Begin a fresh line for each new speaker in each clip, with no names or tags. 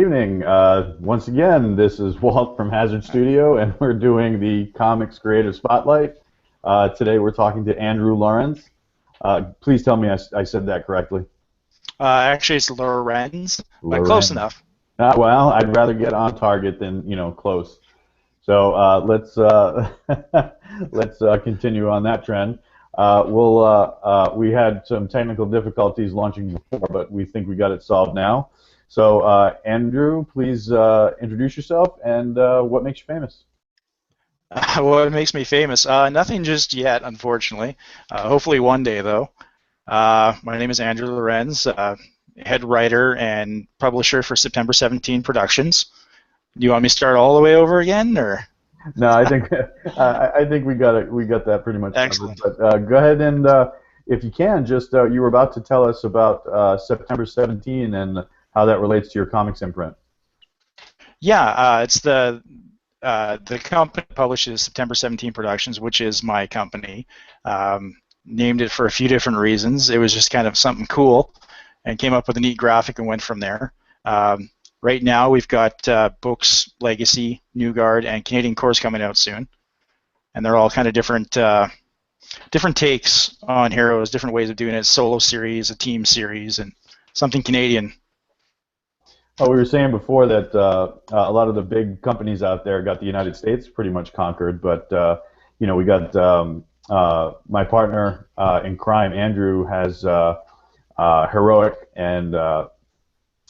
Evening. Once again, this is Walt from Hazard Studio, and we're doing the Comics Creative Spotlight. Today we're talking to Andrew Lawrence. Please tell me I said that correctly.
Actually, it's Lorenz, but close
Loren.
enough.
Well, I'd rather get on target than close. So let's let's continue on that trend. We had some technical difficulties launching before, but we think we got it solved now. So Andrew, please introduce yourself and what makes you famous.
What makes me famous? Nothing just yet, unfortunately. Hopefully one day, though. My name is Andrew Lorenz, head writer and publisher for September 17 Productions. Do you want me to start all the way over again, or?
No, I think I think we got it. We got that pretty much covered.
Excellent.
But go ahead and if you can, just you were about to tell us about September 17 and how that relates to your comics imprint.
Yeah, it's the company publishes September 17 Productions, which is my company. Named it for a few different reasons. It was just kind of something cool, and came up with a neat graphic and went from there. Right now, we've got Books, Legacy, New Guard, and Canadian Course coming out soon, and they're all kind of different takes on heroes, different ways of doing it. Solo series, a team series, and something Canadian.
Oh, we were saying before that a lot of the big companies out there got the United States pretty much conquered, but we got my partner in crime, Andrew, has Heroic, and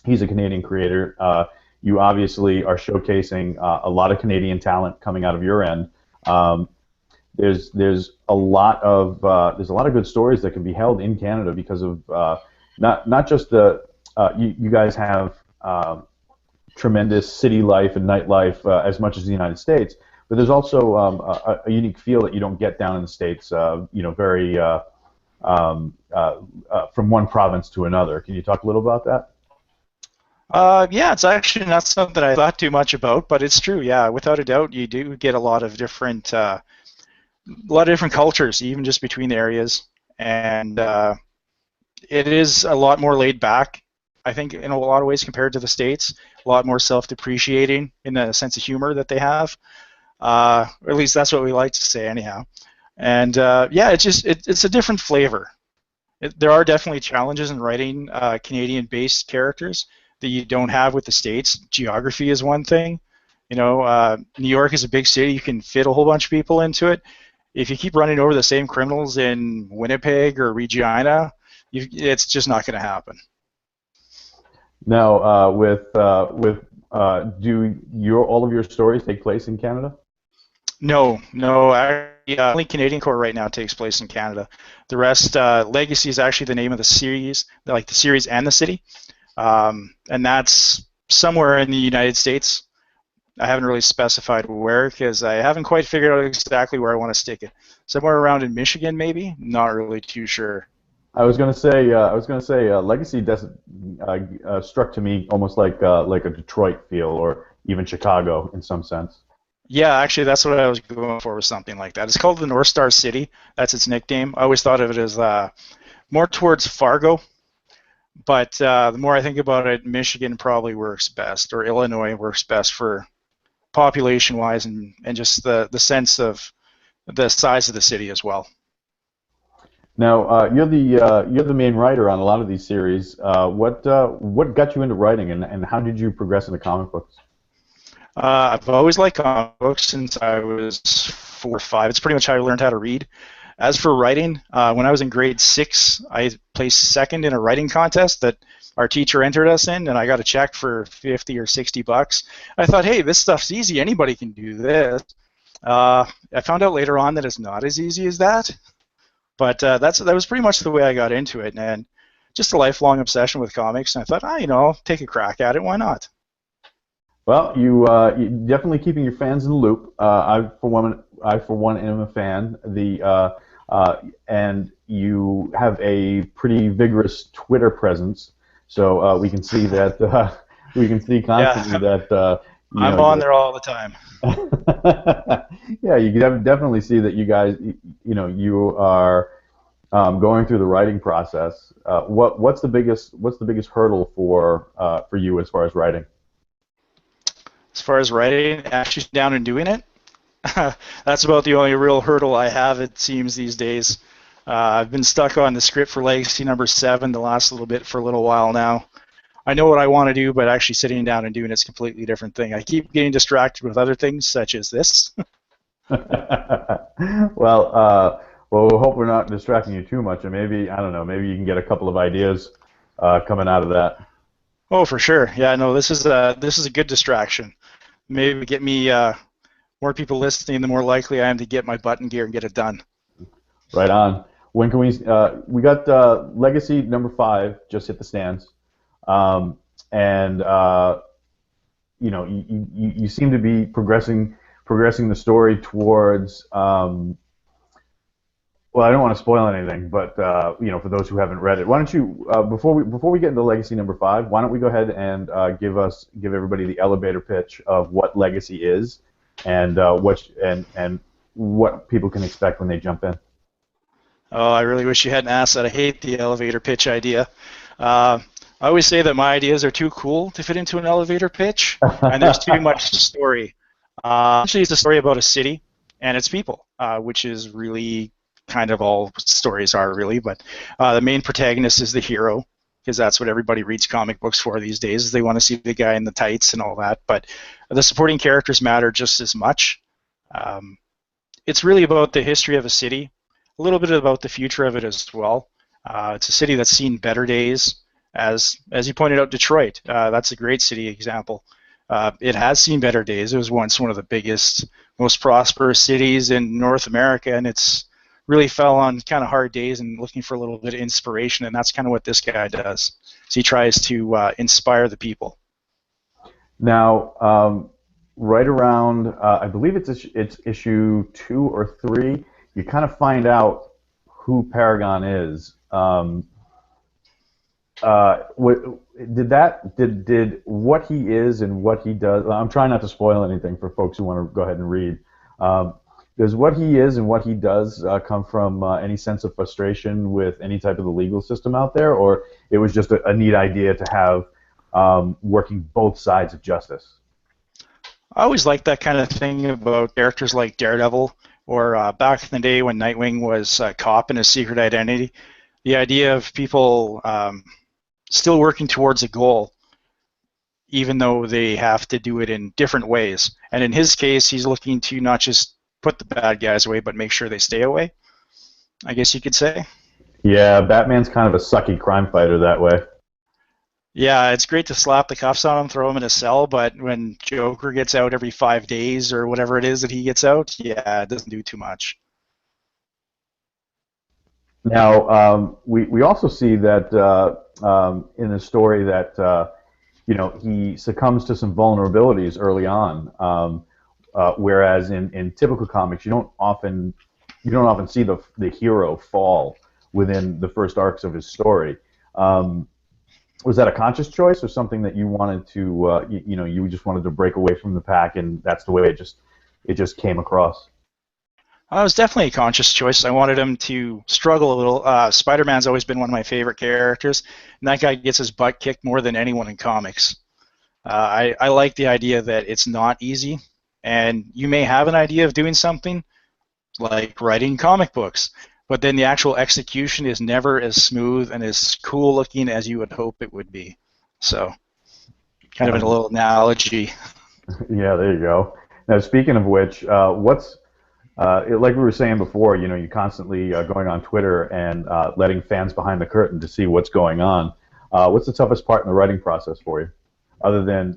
he's a Canadian creator. You obviously are showcasing a lot of Canadian talent coming out of your end. There's a lot of good stories that can be held in Canada because of not just you guys have tremendous city life and nightlife as much as the United States, but there's also a unique feel that you don't get down in the States. Very from one province to another. Can you talk a little about that?
Yeah, it's actually not something I thought too much about, but it's true. Yeah, without a doubt, you do get a lot of different cultures, even just between the areas, and it is a lot more laid back. I think in a lot of ways compared to the States, a lot more self-depreciating in the sense of humor that they have. Or at least that's what we like to say, anyhow. And yeah, it's a different flavor. There are definitely challenges in writing Canadian-based characters that you don't have with the States. Geography is one thing. New York is a big city. You can fit a whole bunch of people into it. If you keep running over the same criminals in Winnipeg or Regina, it's just not going to happen.
Now, do all of your stories take place in Canada?
No. Only Canadian Core right now takes place in Canada. The rest, Legacy is actually the name of the series, like the series and the city, and that's somewhere in the United States. I haven't really specified where because I haven't quite figured out exactly where I want to stick it. Somewhere around in Michigan, maybe. Not really too sure.
I was going to say, Legacy struck to me almost like a Detroit feel, or even Chicago in some sense.
Yeah, actually, that's what I was going for, was something like that. It's called the North Star City. That's its nickname. I always thought of it as more towards Fargo, but the more I think about it, Michigan probably works best, or Illinois works best for population-wise and just the sense of the size of the city as well.
Now, you're the main writer on a lot of these series. What got you into writing, and how did you progress into comic books?
I've always liked comic books since I was 4 or 5. It's pretty much how I learned how to read. As for writing, when I was in grade 6, I placed second in a writing contest that our teacher entered us in, and I got a check for 50 or 60 bucks. I thought, hey, this stuff's easy. Anybody can do this. I found out later on that it's not as easy as that. But that was pretty much the way I got into it, and just a lifelong obsession with comics. And I thought, I'll take a crack at it. Why not?
Well, you definitely keeping your fans in the loop. I for one am a fan. And you have a pretty vigorous Twitter presence, so we can see that we can see constantly
Yeah,
that
I'm on there all the time.
yeah, you can definitely see that you guys, you are going through the writing process. What's the biggest hurdle for you as far as writing?
As far as writing, actually down and doing it, that's about the only real hurdle I have, it seems, these days. I've been stuck on the script for Legacy number 7 the last little bit for a little while now. I know what I want to do, but actually sitting down and doing it's a completely different thing. I keep getting distracted with other things, such as this.
Well, well, we hope we're not distracting you too much, and maybe I don't know, maybe you can get a couple of ideas coming out of that.
Oh, for sure. Yeah, no, this is a good distraction. Maybe get me more people listening, the more likely I am to get my button gear and get it done.
Right on. When can we? We got Legacy number 5 just hit the stands, and you seem to be progressing the story towards. Well, I don't want to spoil anything, but for those who haven't read it, why don't you before we get into Legacy number 5, why don't we go ahead and give everybody the elevator pitch of what Legacy is, and what people can expect when they jump in.
Oh, I really wish you hadn't asked that. I hate the elevator pitch idea. I always say that my ideas are too cool to fit into an elevator pitch, and there's too much story. Actually, it's a story about a city and its people, which is really kind of all stories are, really. But the main protagonist is the hero, because that's what everybody reads comic books for these days, is they want to see the guy in the tights and all that. But the supporting characters matter just as much. It's really about the history of a city, a little bit about the future of it as well. It's a city that's seen better days, as you pointed out, Detroit. That's a great city example. It has seen better days. It was once one of the biggest, most prosperous cities in North America, and it's really fell on kind of hard days and looking for a little bit of inspiration, and that's kind of what this guy does. So he tries to inspire the people.
Now, right around, I believe it's issue 2 or 3, you kind of find out who Paragon is. Did what he is and what he does? I'm trying not to spoil anything for folks who want to go ahead and read. Does what he is and what he does come from any sense of frustration with any type of the legal system out there, or it was just a neat idea to have working both sides of justice?
I always liked that kind of thing about characters like Daredevil, or back in the day when Nightwing was a cop in a secret identity. The idea of people still working towards a goal, even though they have to do it in different ways. And in his case, he's looking to not just put the bad guys away, but make sure they stay away, I guess you could say.
Yeah, Batman's kind of a sucky crime fighter that way.
Yeah, it's great to slap the cuffs on him, throw him in a cell, but when Joker gets out every 5 days or whatever it is that he gets out, yeah, it doesn't do too much.
Now, we also see that in the story that he succumbs to some vulnerabilities early on, whereas in typical comics you don't often see the hero fall within the first arcs of his story. Was that a conscious choice, or something that you wanted to you just wanted to break away from the pack, and that's the way it just came across?
It was definitely a conscious choice. I wanted him to struggle a little. Spider-Man's always been one of my favorite characters, and that guy gets his butt kicked more than anyone in comics. I like the idea that it's not easy, and you may have an idea of doing something, like writing comic books, but then the actual execution is never as smooth and as cool looking as you would hope it would be. So, kind of a little analogy.
Yeah, there you go. Now, speaking of which, what's like we were saying before, you constantly going on Twitter and letting fans behind the curtain to see what's going on. What's the toughest part in the writing process for you, other than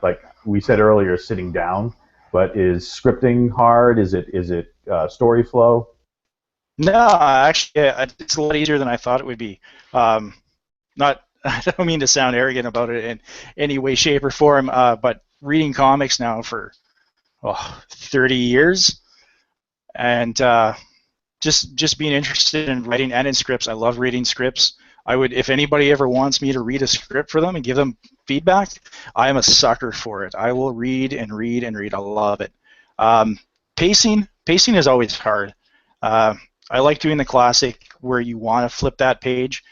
like we said earlier, sitting down? But is scripting hard? Is it story flow?
No, actually, it's a lot easier than I thought it would be. Not, I don't mean to sound arrogant about it in any way, shape, or form, but reading comics now for 30 years, and just being interested in writing and in scripts. I love reading scripts. I would, if anybody ever wants me to read a script for them and give them feedback, I am a sucker for it. I will read and read and read. I love it. Pacing is always hard. I like doing the classic where you want to flip that page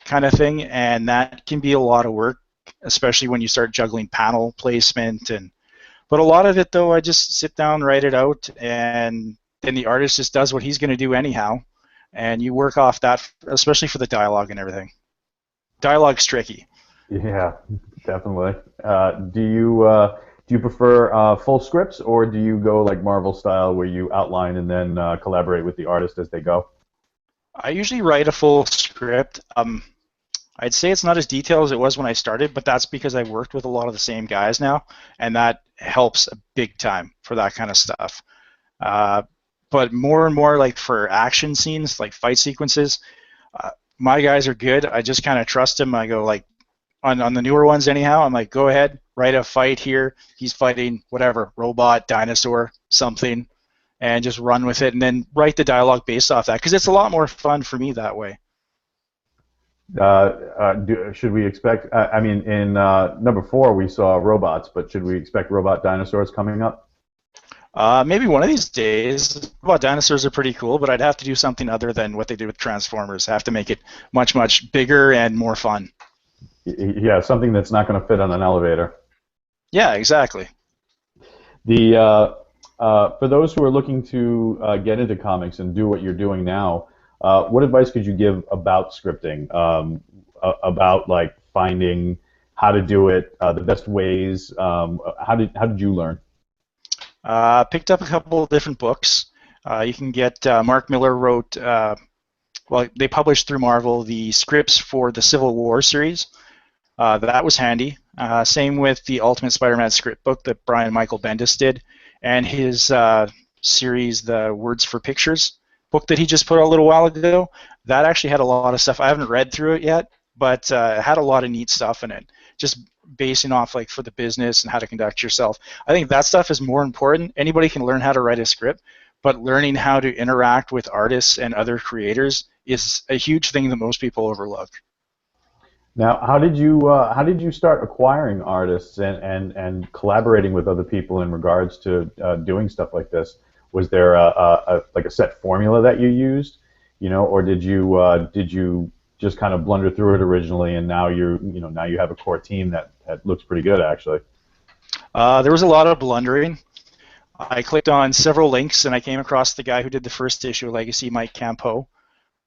kind of thing, and that can be a lot of work, especially when you start juggling panel placement and But a lot of it, though, I just sit down, write it out, and then the artist just does what he's going to do anyhow, and you work off that, especially for the dialogue and everything. Dialogue's tricky.
Yeah, definitely. Do you prefer full scripts, or do you go like Marvel style where you outline and then collaborate with the artist as they go?
I usually write a full script. I'd say it's not as detailed as it was when I started, but that's because I worked with a lot of the same guys now, and that helps a big time for that kind of stuff. Uh, but more and more, like for action scenes, like fight sequences, uh, my guys are good. I just kind of trust them. I go like on the newer ones anyhow. I'm like, go ahead, write a fight here. He's fighting whatever robot, dinosaur, something, and just run with it, and then write the dialogue based off that because it's a lot more fun for me that way.
Should we expect? I mean, in number four we saw robots, but should we expect robot dinosaurs coming up?
Maybe one of these days. Well, dinosaurs are pretty cool, but I'd have to do something other than what they did with Transformers. I have to make it much, much bigger and more fun.
Yeah, something that's not going to fit on an elevator.
Yeah, exactly.
The For those who are looking to get into comics and do what you're doing now, what advice could you give about scripting? About like finding how to do it, the best ways. How did you learn?
Picked up a couple of different books. You can get Mark Miller wrote. Well, they published through Marvel the scripts for the Civil War series. That was handy. Same with the Ultimate Spider-Man script book that Brian Michael Bendis did, and his series, the Words for Pictures book that he just put out a little while ago. That actually had a lot of stuff. I haven't read through it yet, but it had a lot of neat stuff in it. Just basing off like for the business and how to conduct yourself. I think that stuff is more important. Anybody can learn how to write a script, but learning how to interact with artists and other creators is a huge thing that most people overlook.
Now, how did you start acquiring artists and collaborating with other people in regards to doing stuff like this? Was there like a set formula that you used, or did you just kind of blunder through it originally, and now now you have a core team that looks pretty good actually.
There was a lot of blundering. I clicked on several links and I came across the guy who did the first issue of Legacy, Mike Campo,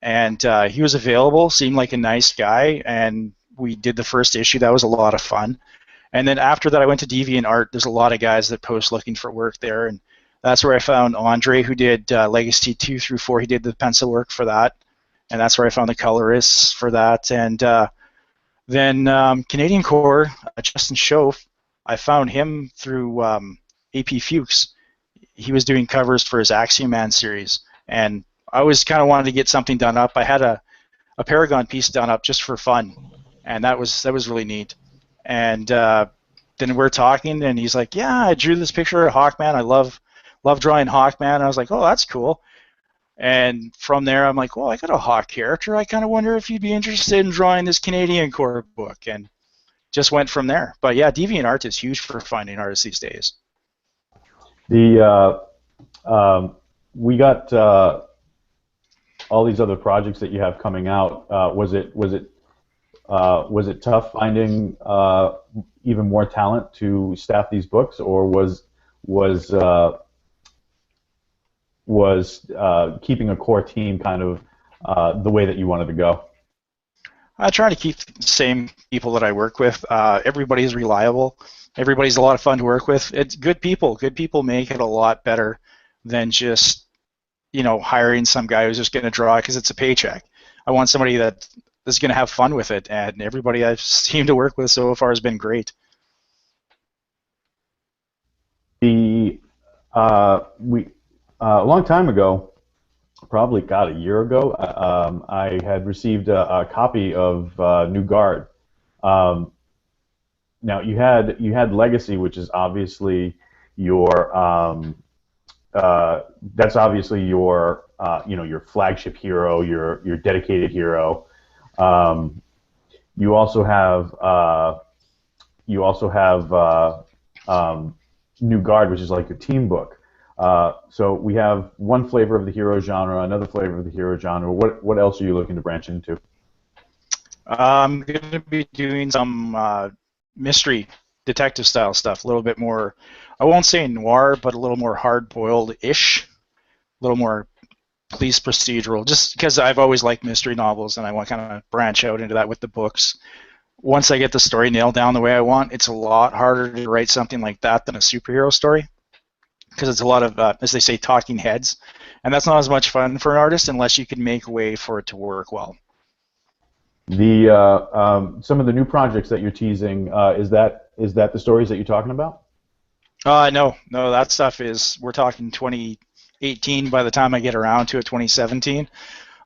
and he was available, seemed like a nice guy, and we did the first issue. That was a lot of fun. And then after that, I went to DeviantArt. There's a lot of guys that post looking for work there, and that's where I found Andre, who did Legacy 2 through 4. He did the pencil work for that, and that's where I found the colorists for that. And then Canadian Core, Justin Schoaf, I found him through AP Fuchs. He was doing covers for his Axiom Man series, and I always kind of wanted to get something done up. I had a Paragon piece done up just for fun, and that was really neat. And then we're talking, and he's like, "Yeah, I drew this picture of Hawkman. I love drawing Hawkman." And I was like, "Oh, that's cool." And from there, I'm like, "Well, I got a Hawk character. I kind of wonder if you'd be interested in drawing this Canadian Core book." And just went from there. But yeah, DeviantArt is huge for finding artists these days.
The We got all these other projects that you have coming out. Was it tough finding even more talent to staff these books, or was keeping a core team kind of the way that you wanted to go?
I try to keep the same people that I work with. Everybody's reliable. Everybody's a lot of fun to work with. It's good people. Good people make it a lot better than just hiring some guy who's just going to draw because it's a paycheck. I want somebody that's going to have fun with it, and everybody I've seemed to work with so far has been great.
The we A long time ago, probably got a year ago, I had received a copy of New Guard. Um, Now you had Legacy, which is obviously your that's obviously your your flagship hero, your dedicated hero. Um, you also have New Guard, which is like your team book. So we have one flavor of the hero genre, another flavor of the hero genre. What else are you looking to branch into?
I'm going to be doing some mystery detective style stuff, a little bit more, I won't say noir, but a little more hard boiled ish, a little more police procedural, just because I've always liked mystery novels and I want to kind of branch out into that with the books. Once I get the story nailed down the way I want, it's a lot harder to write something like that than a superhero story, because it's a lot of, as they say, talking heads, and that's not as much fun for an artist unless you can make a way for it to work well.
The some of the new projects that you're teasing, is that the stories that you're talking about?
No, no, that stuff is, we're talking 2018 by the time I get around to it, 2017.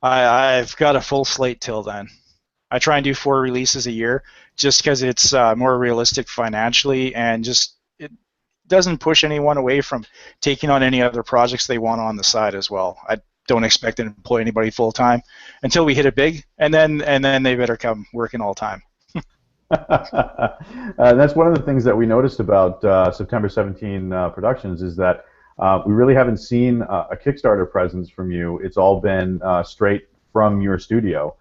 I've got a full slate till then. I try and do 4 releases a year just because it's more realistic financially, and just it doesn't push anyone away from taking on any other projects they want on the side as well. I don't expect to employ anybody full time until we hit it big, and then they better come working all time.
That's one of the things that we noticed about September 17 Productions is that we really haven't seen a Kickstarter presence from you. It's all been straight from your studio.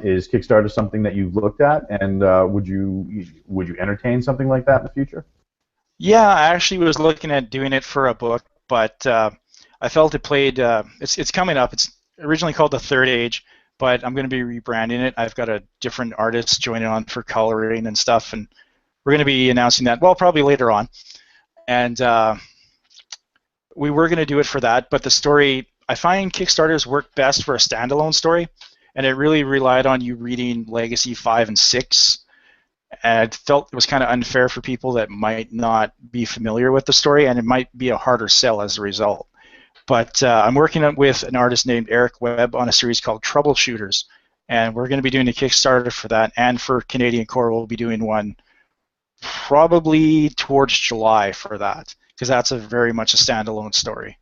Is Kickstarter something that you've looked at, and would you entertain something like that in the future?
Yeah, I actually was looking at doing it for a book, but I felt it played. It's coming up. It's originally called The Third Age, but I'm going to be rebranding it. I've got a different artist joining on for coloring and stuff, and we're going to be announcing that. Well, probably later on. And we were going to do it for that, but the story, I find Kickstarters work best for a standalone story, and it really relied on you reading Legacy 5 and 6. And I felt it was kind of unfair for people that might not be familiar with the story, and it might be a harder sell as a result. But I'm working with an artist named Eric Webb on a series called Troubleshooters, and we're going to be doing a Kickstarter for that, and for Canadian Core we'll be doing one probably towards July for that, because that's a very much a standalone story.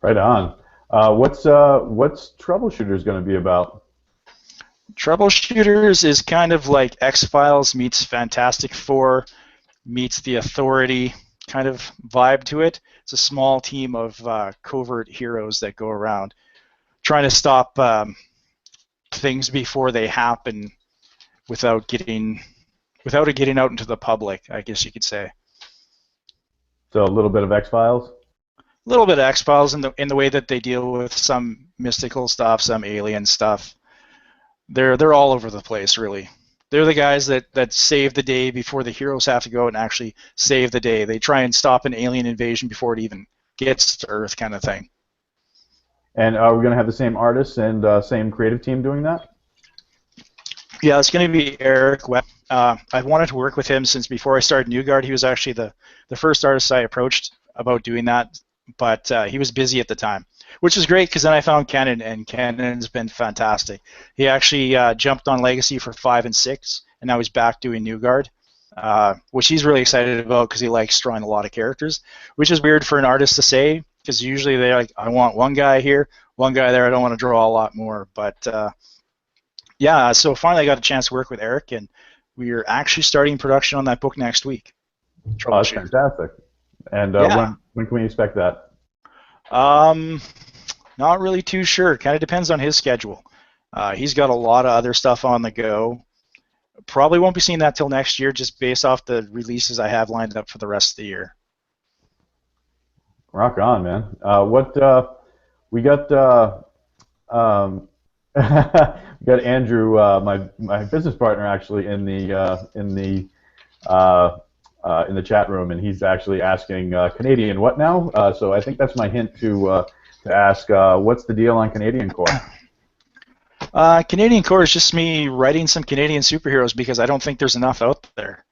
Right on. What's Troubleshooters going to be about?
Troubleshooters is kind of like X-Files meets Fantastic Four meets The Authority kind of vibe to it. It's a small team of covert heroes that go around trying to stop things before they happen without it getting out into the public, I guess you could say.
So a little bit of X-Files.
A little bit of X-Files in the way that they deal with some mystical stuff, some alien stuff. They're all over the place, really. They're the guys that save the day before the heroes have to go and actually save the day. They try and stop an alien invasion before it even gets to Earth, kind of thing.
And are we going to have the same artists and same creative team doing that?
Yeah, it's going to be Eric Webb. I've wanted to work with him since before I started New Guard. He was actually the first artist I approached about doing that, but he was busy at the time, which is great because then I found Kenan, and Kenan's been fantastic. He actually jumped on Legacy for 5 and 6, and now he's back doing New Guard, which he's really excited about because he likes drawing a lot of characters, which is weird for an artist to say because usually they're like, I want one guy here, one guy there, I don't want to draw a lot more. But yeah, so finally I got a chance to work with Eric, and we are actually starting production on that book next week.
Oh, that's fantastic. And
Yeah.
when can we expect that?
Not really too sure. Kind of depends on his schedule. He's got a lot of other stuff on the go. Probably won't be seeing that till next year, just based off the releases I have lined up for the rest of the year.
Rock on, man. What we got? We got Andrew, my business partner, actually in the chat room, and he's actually asking Canadian what now? So I think that's my hint to ask what's the deal on Canadian Core?
Canadian Core is just me writing some Canadian superheroes because I don't think there's enough out there.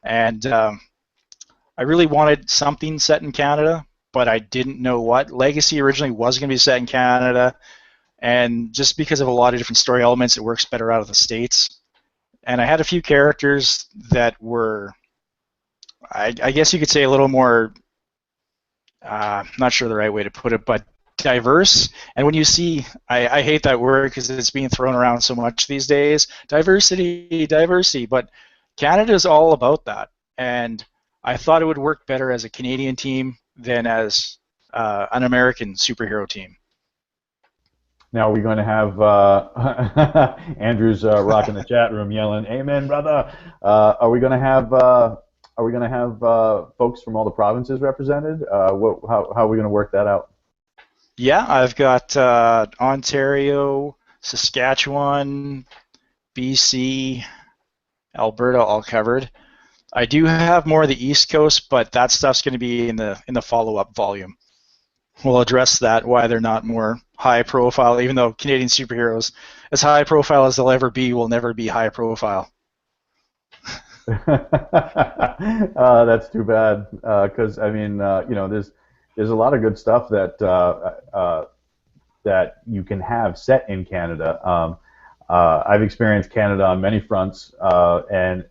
And I really wanted something set in Canada, but I didn't know what. Legacy originally was going to be set in Canada, and just because of a lot of different story elements, it works better out of the States. And I had a few characters that were, I guess you could say, a little more, not sure the right way to put it, but diverse. And when you see, I hate that word because it's being thrown around so much these days, diversity, but Canada is all about that. And I thought it would work better as a Canadian team than as an American superhero team.
Now we're going to have Andrew's rocking the chat room yelling, "Amen, brother." Are we going to have are we going to have folks from all the provinces represented? How are we going to work that out?
Yeah, I've got Ontario, Saskatchewan, BC, Alberta all covered. I do have more of the East Coast, but that stuff's going to be in the follow-up volume. We'll address that, why they're not more high profile, even though Canadian superheroes, as high profile as they'll ever be, will never be high profile.
That's too bad. Because I mean, there's a lot of good stuff that you can have set in Canada. I've experienced Canada on many fronts, and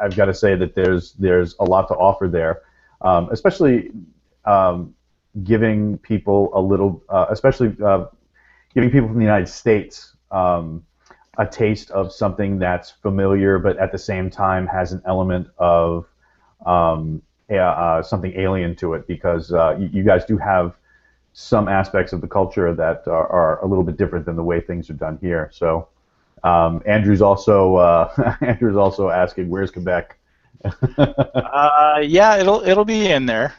I've got to say that there's a lot to offer there, especially giving people a little, especially giving people from the United States a taste of something that's familiar, but at the same time has an element of something alien to it, because you guys do have some aspects of the culture that are a little bit different than the way things are done here. So Andrew's also Andrew's also asking, where's Quebec?
Yeah, it'll be in there.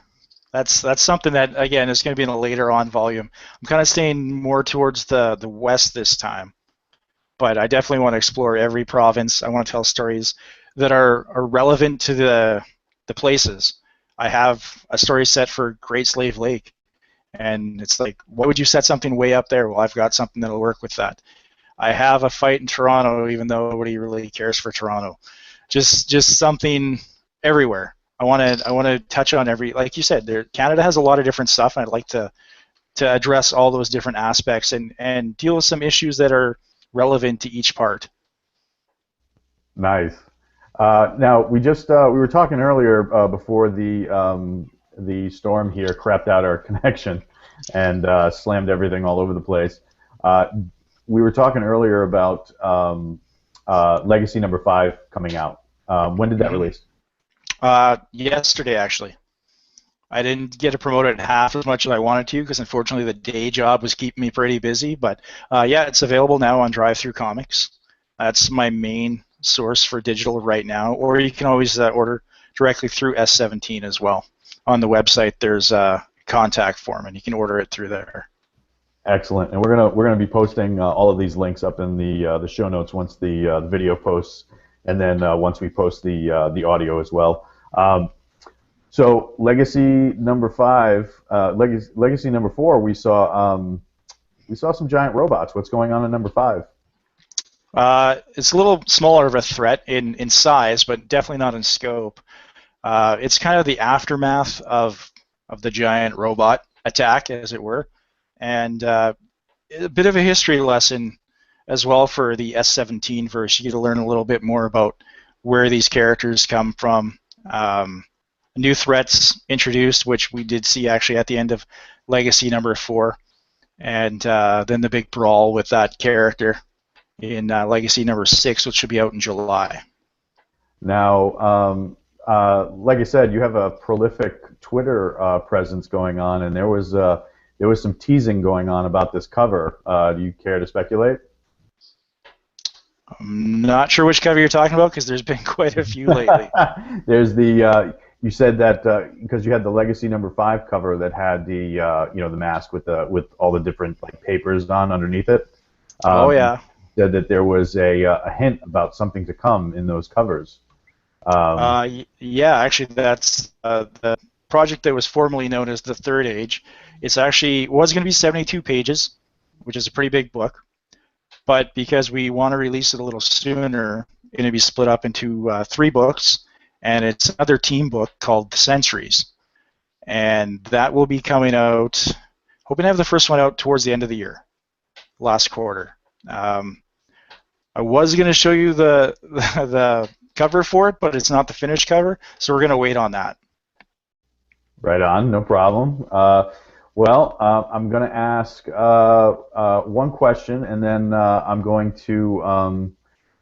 That's something that, again, is going to be in a later on volume. I'm kind of staying more towards the west this time, but I definitely want to explore every province. I want to tell stories that are relevant to the places. I have a story set for Great Slave Lake, and it's like, what would you set something way up there? Well, I've got something that'll work with that. I have a fight in Toronto, even though nobody really cares for Toronto. Just something everywhere. I want to touch on every, like you said, Canada has a lot of different stuff, and I'd like to address all those different aspects and deal with some issues that are relevant to each part.
Nice. Now we were talking earlier before the storm here crapped out our connection and slammed everything all over the place. We were talking earlier about Legacy #5 coming out. When did that release?
Yesterday, actually. I didn't get to promote it half as much as I wanted to, because unfortunately the day job was keeping me pretty busy. But yeah, it's available now on Drive-Thru Comics. That's my main source for digital right now. Or you can always order directly through S17 as well. On the website, there's a contact form, and you can order it through there.
Excellent. And we're gonna be posting all of these links up in the show notes once the video posts, and then once we post the audio as well. So Legacy #5, Legacy #4, we saw some giant robots. What's going on in #5?
It's a little smaller of a threat in size, but definitely not in scope. It's kind of the aftermath of the giant robot attack, as it were, and a bit of a history lesson as well for the S17 verse. You get to learn a little bit more about where these characters come from. New threats introduced, which we did see actually at the end of Legacy #4, and then the big brawl with that character in Legacy #6, which should be out in July.
Now, like I said, you have a prolific Twitter presence going on, and there was some teasing going on about this cover. Do you care to speculate?
I'm not sure which cover you're talking about, because there's been quite a few lately.
There's the you said that because you had the Legacy #5 cover that had the the mask with all the different like papers on underneath it.
Oh yeah.
Said that there was a hint about something to come in those covers.
Yeah, actually, that's the project that was formerly known as the Third Age. It's actually was going to be 72 pages, which is a pretty big book. But because we want to release it a little sooner, it's going to be split up into 3 books, and it's another team book called The Centuries. And that will be coming out, hoping to have the first one out towards the end of the year, last quarter. I was going to show you the cover for it, but it's not the finished cover, so we're going to wait on that.
Right on, no problem. Well, I'm going to ask one question, and then I'm going to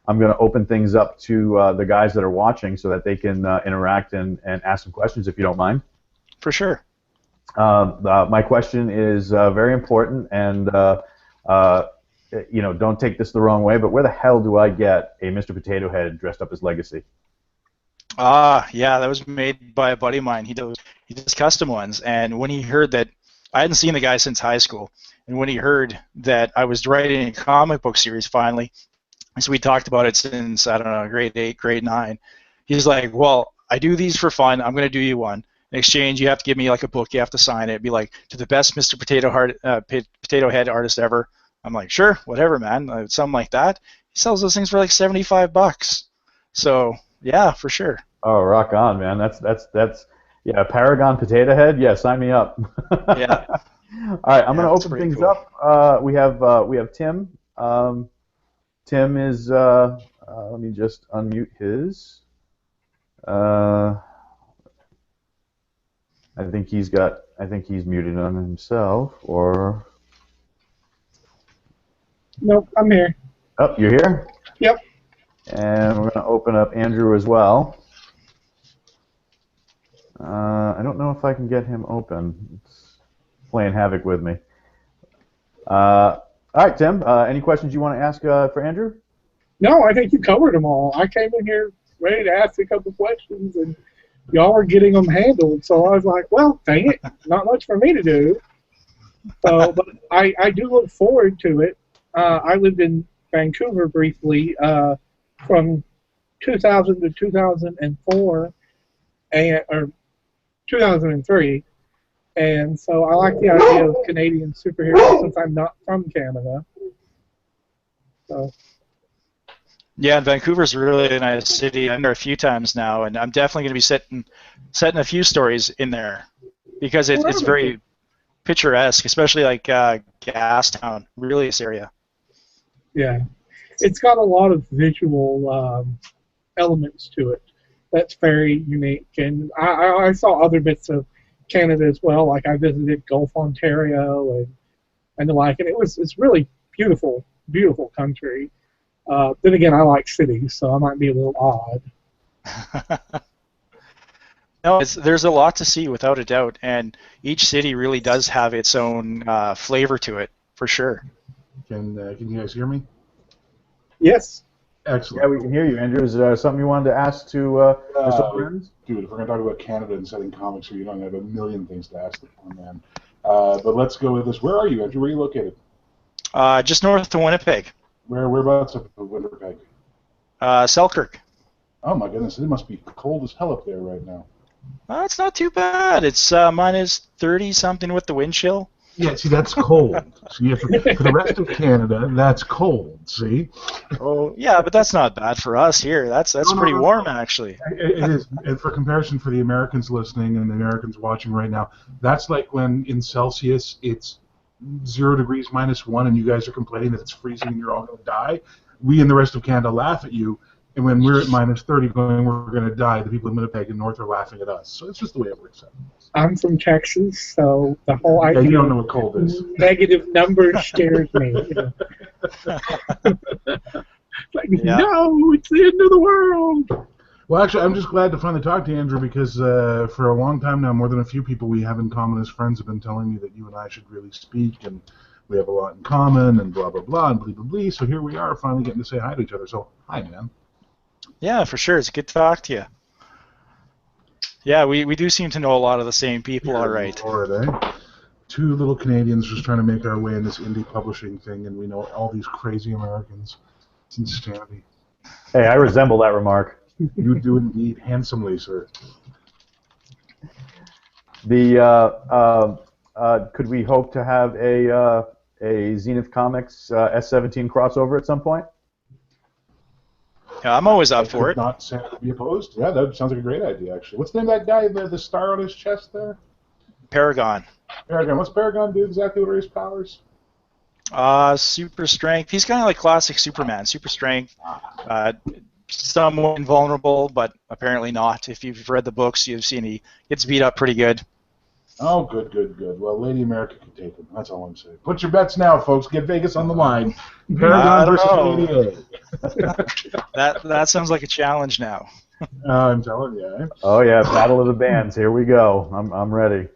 open things up to the guys that are watching so that they can interact and ask some questions, if you don't mind.
For sure.
My question is very important, and don't take this the wrong way, but where the hell do I get a Mr. Potato Head dressed up as Legacy?
Yeah, that was made by a buddy of mine. He does custom ones, and when he heard that, I hadn't seen the guy since high school, and when he heard that I was writing a comic book series finally, so we talked about it since, I don't know, grade 8, grade 9. He's like, well, I do these for fun. I'm going to do you one. In exchange, you have to give me like a book. You have to sign it. It'd be like, to the best Mr. Potato Head artist ever. I'm like, sure, whatever, man. Something like that. He sells those things for like $75. So yeah, for sure.
Oh, rock on, man. That's yeah, Paragon Potato Head. Yeah, sign me up.
Yeah,
All right, I'm
yeah,
gonna
it's
open
pretty
things
cool.
up. We have Tim. Tim is let me just unmute his. Uh, I think he's muted on himself. Or
Nope, I'm here.
oh, you're here.
Yep.
And we're gonna open up Andrew as well. I don't know if I can get him open. It's playing havoc with me. All right, Tim. Any questions you want to ask for Andrew?
No, I think you covered them all. I came in here ready to ask a couple questions, and y'all were getting them handled. So I was like, well, dang it, not much for me to do. So, but I do look forward to it. I lived in Vancouver briefly from 2000 to 2004, or 2003. And so I like the idea of Canadian superheroes since I'm not from Canada. So
Yeah, and Vancouver's a really nice city. I've been there a few times now, and I'm definitely going to be setting a few stories in there because it's very picturesque, especially like Gastown, really this area.
yeah, it's got a lot of visual elements to it that's very unique. And I saw other bits of Canada as well. Like I visited Gulf, Ontario, and the like, and it's really beautiful, beautiful country. Then again, I like cities, so I might be a little odd.
No, there's a lot to see without a doubt, and each city really does have its own flavor to it, for sure.
Can you guys hear me?
Yes.
Excellent.
Yeah, we can hear you, Andrew. Is there something you wanted to ask to Mr. Friends?
Dude, if we're going to talk about Canada and setting comics here, you don't have a million things to ask the poor man. But let's go with this. Where are you, Andrew? Where are you located?
Just north of Winnipeg,
Whereabouts of Winnipeg?
Selkirk.
Oh my goodness, it must be cold as hell up there right now.
It's not too bad. It's minus 30 something with the wind chill.
Yeah, see, that's cold. See, for the rest of Canada, that's cold. See?
Oh, yeah, but that's not bad for us here. That's pretty warm, actually.
It is. And for comparison, for the Americans listening and the Americans watching right now, that's like when in Celsius it's 0 degrees -1, and you guys are complaining that it's freezing and you're all going to die. We in the rest of Canada laugh at you, and when we're at -30 going, we're going to die, the people in Winnipeg and North are laughing at us. So it's just the way it works out.
I'm from Texas, so the whole
Yeah,
idea
you don't know
of
what cold is.
negative numbers scares me. You know? Like,
Yeah.
no, it's the end of the world.
Well, actually, I'm just glad to finally talk to you, Andrew, because for a long time now, more than a few people we have in common as friends have been telling me that you and I should really speak, and we have a lot in common, and blah, blah, blah, and blah, blah, blah. So here we are, finally getting to say hi to each other. So, hi, man.
Yeah, for sure. It's good to talk to you. Yeah, we do seem to know a lot of the same people, all right.
Lord, eh? Two little Canadians just trying to make our way in this indie publishing thing, and we know all these crazy Americans. It's insanity.
Hey, I resemble that remark.
You do indeed handsomely, sir.
Could we hope to have a Zenith Comics S17 crossover at some point?
Yeah, I'm always up
I
for
could
it.
not say I'd be opposed. Yeah, that sounds like a great idea, actually. What's the name of that guy, the star on his chest there?
Paragon.
Paragon. What's Paragon do exactly? What are his powers?
Super strength. He's kind of like classic Superman. Super strength. Somewhat invulnerable, but apparently not. If you've read the books, you've seen he gets beat up pretty good.
Oh, good, good, good. Well, Lady America can take him. That's all I'm saying. Put your bets now, folks. Get Vegas on the line.
I
Paragon
don't
versus
know.
Lady A.
That sounds like a challenge now.
I'm telling you. Eh?
Oh yeah, Battle of the Bands. Here we go. I'm ready.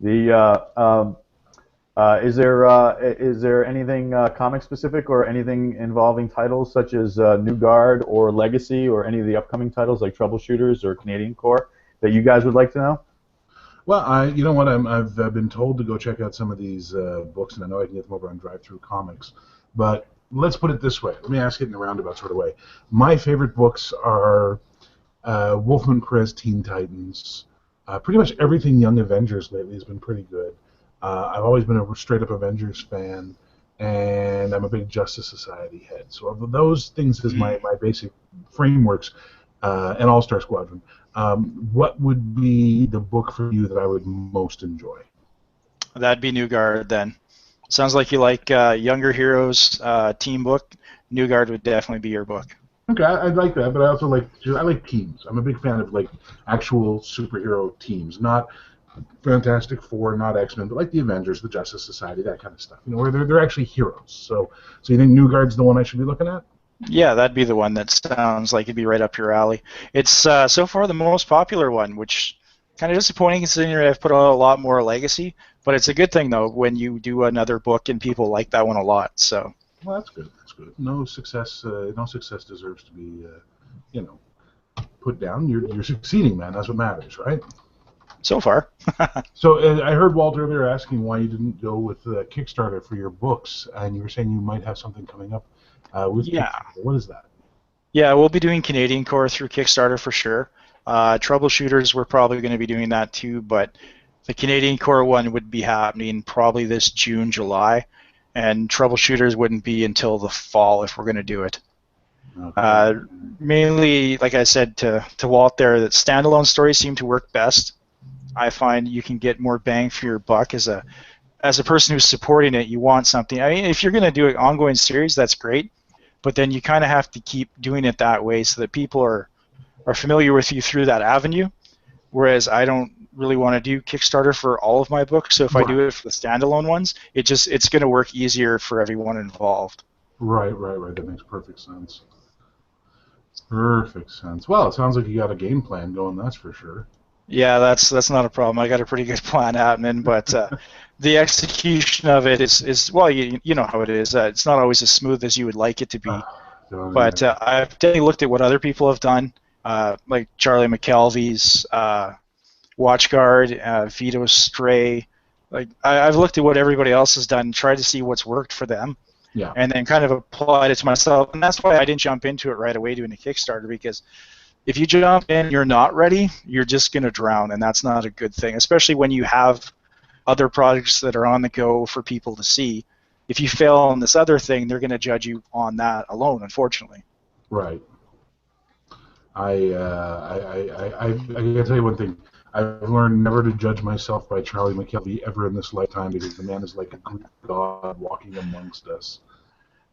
The Is there anything comic specific or anything involving titles such as New Guard or Legacy or any of the upcoming titles like Troubleshooters or Canadian Core that you guys would like to know?
Well, you know what? I've been told to go check out some of these books, and I know I can get them over on Drive Through Comics. But let's put it this way. Let me ask it in a roundabout sort of way. My favorite books are Wolfman Perez Teen Titans. Pretty much everything Young Avengers lately has been pretty good. I've always been a straight-up Avengers fan, and I'm a big Justice Society head. So of those things is my basic frameworks, and All-Star Squadron. What would be the book for you that I would most enjoy?
That'd be New Guard then. Sounds like you like Younger Heroes team book. New Guard would definitely be your book.
Okay, I'd like that, but I like teams. I'm a big fan of like actual superhero teams, not Fantastic Four, not X-Men, but like the Avengers, the Justice Society, that kind of stuff. You know, where they're actually heroes. So you think New Guard's the one I should be looking at?
Yeah, that'd be the one that sounds like it'd be right up your alley. It's so far the most popular one, which kind of disappointing considering I've put out a lot more Legacy. But it's a good thing though when you do another book and people like that one a lot. So.
Well, that's good. That's good. No success deserves to be, put down. You're succeeding, man. That's what matters, right?
So far.
So I heard Walt earlier asking why you didn't go with Kickstarter for your books, and you were saying you might have something coming up with Kickstarter. What is that?
Yeah, we'll be doing Canadian Core through Kickstarter for sure. Troubleshooters, we're probably going to be doing that too, but the Canadian Core one would be happening probably this June, July, and Troubleshooters wouldn't be until the fall if we're going to do it. Okay. Mainly, like I said to Walt there, that standalone stories seem to work best. I find you can get more bang for your buck as a person who's supporting it. You want something. I mean, if you're going to do an ongoing series, that's great, but then you kind of have to keep doing it that way so that people are familiar with you through that avenue. Whereas I don't really want to do Kickstarter for all of my books, so if I do it for the standalone ones, it's going to work easier for everyone involved.
Right. That makes perfect sense. Perfect sense. Well, it sounds like you got a game plan going, that's for sure.
Yeah, that's not a problem. I got a pretty good plan happening, but the execution of it is well, you know how it is. It's not always as smooth as you would like it to be. But I've definitely looked at what other people have done, like Charlie McKelvey's WatchGuard, Vito Stray. Like I've looked at what everybody else has done, tried to see what's worked for them, and then kind of applied it to myself. And that's why I didn't jump into it right away doing a Kickstarter, because if you jump in and you're not ready, you're just going to drown, and that's not a good thing, especially when you have other projects that are on the go for people to see. If you fail on this other thing, they're going to judge you on that alone, unfortunately.
Right. I gotta tell you one thing. I've learned never to judge myself by Charlie McKelvey ever in this lifetime, because the man is like a Greek god walking amongst us.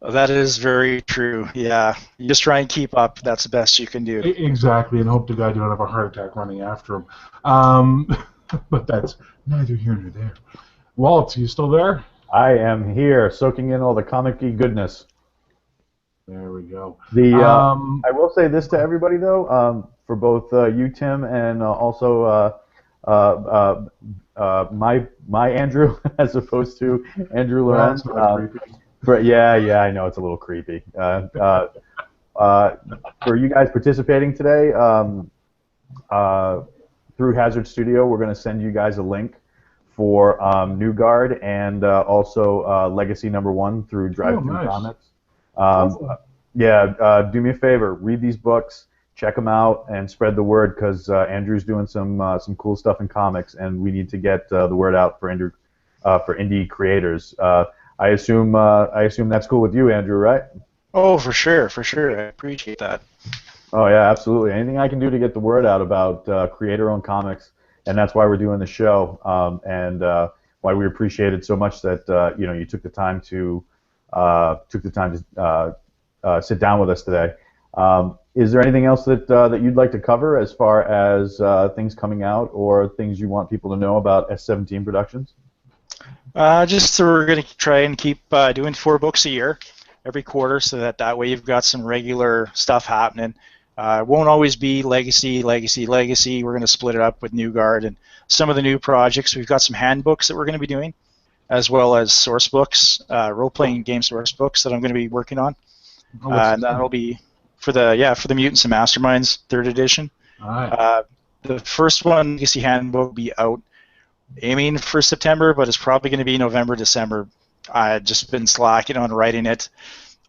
That is very true. Yeah, you just try and keep up. That's the best you can do.
Exactly, and hope to God you don't have a heart attack running after him. But that's neither here nor there. Walt, you still there?
I am here, soaking in all the comic-y goodness.
There we go.
I will say this to everybody though, for both you, Tim, and also my Andrew, as opposed to Andrew Lorenz. Yeah, I know it's a little creepy. For you guys participating today, through Hazard Studio, we're going to send you guys a link for New Guard and also Legacy #1 through Drive Through Comics. Do me a favor, read these books, check them out, and spread the word, because Andrew's doing some cool stuff in comics, and we need to get the word out for Andrew, for indie creators. I assume that's cool with you, Andrew, right?
Oh, for sure. I appreciate that.
Oh yeah, absolutely. Anything I can do to get the word out about creator-owned comics, and that's why we're doing the show, and why we appreciate it so much that you took the time to sit down with us today. Is there anything else that you'd like to cover as far as things coming out or things you want people to know about S17 Productions?
Just so we're going to try and keep doing 4 books a year, every quarter, so that way you've got some regular stuff happening. It won't always be Legacy. We're going to split it up with New Guard and some of the new projects. We've got some handbooks that we're going to be doing. as well as source books, role-playing game source books that I'm going to be working on. And that'll be for the Mutants and Masterminds 3rd edition.
All right.
The first one, Legacy Handbook, will be out aiming for September, but it's probably going to be November, December. I've just been slacking on writing it.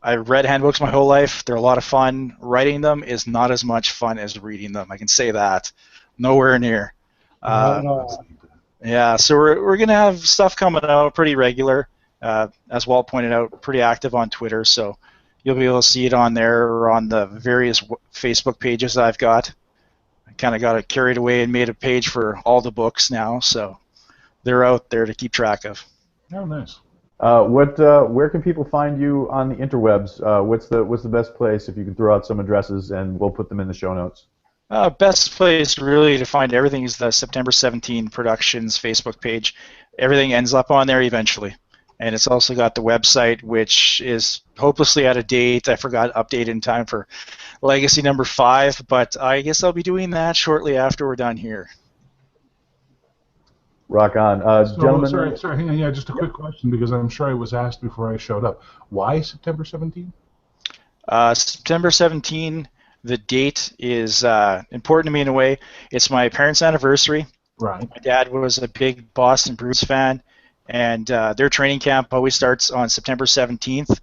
I've read handbooks my whole life. They're a lot of fun. Writing them is not as much fun as reading them. I can say that. Nowhere near. Yeah, so we're going to have stuff coming out pretty regular. As Walt pointed out, pretty active on Twitter, so you'll be able to see it on there or on the various Facebook pages I've got. I kind of got it carried away and made a page for all the books now, so they're out there to keep track of.
Oh, nice.
Where can people find you on the interwebs? What's the best place, if you can throw out some addresses, and we'll put them in the show notes?
Best place really to find everything is the September 17 Productions Facebook page. Everything ends up on there eventually. And it's also got the website, which is hopelessly out of date. I forgot to update in time for Legacy number 5, but I guess I'll be doing that shortly after we're done here.
Rock on. Gentlemen.
Sorry, hang on. Yeah, just a quick question, because I'm sure I was asked before I showed up. Why September 17?
September 17, the date is important to me in a way. It's my parents' anniversary.
Right.
My dad was a big Boston Bruins fan, and their training camp always starts on September 17th,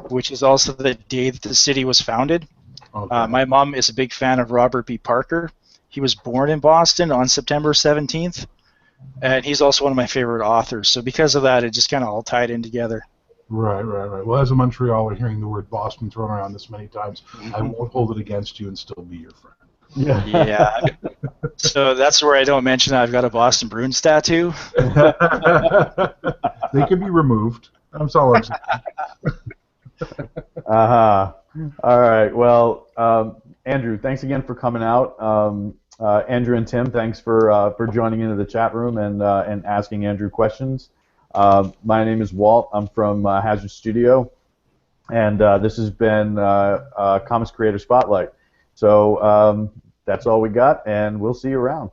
which is also the day that the city was founded.
Okay.
My mom is a big fan of Robert B. Parker. He was born in Boston on September 17th, and he's also one of my favorite authors. So because of that, it just kind of all tied in together.
Right. Well, as a Montrealer, hearing the word Boston thrown around this many times, I won't hold it against you and still be your friend.
Yeah. So that's where I don't mention I've got a Boston Bruins tattoo.
They can be removed. That's all I'm saying.
All right. Well, Andrew, thanks again for coming out. Andrew and Tim, thanks for joining into the chat room and asking Andrew questions. My name is Walt. I'm from Hazard Studio, and this has been Comics Creator Spotlight. So that's all we got, and we'll see you around.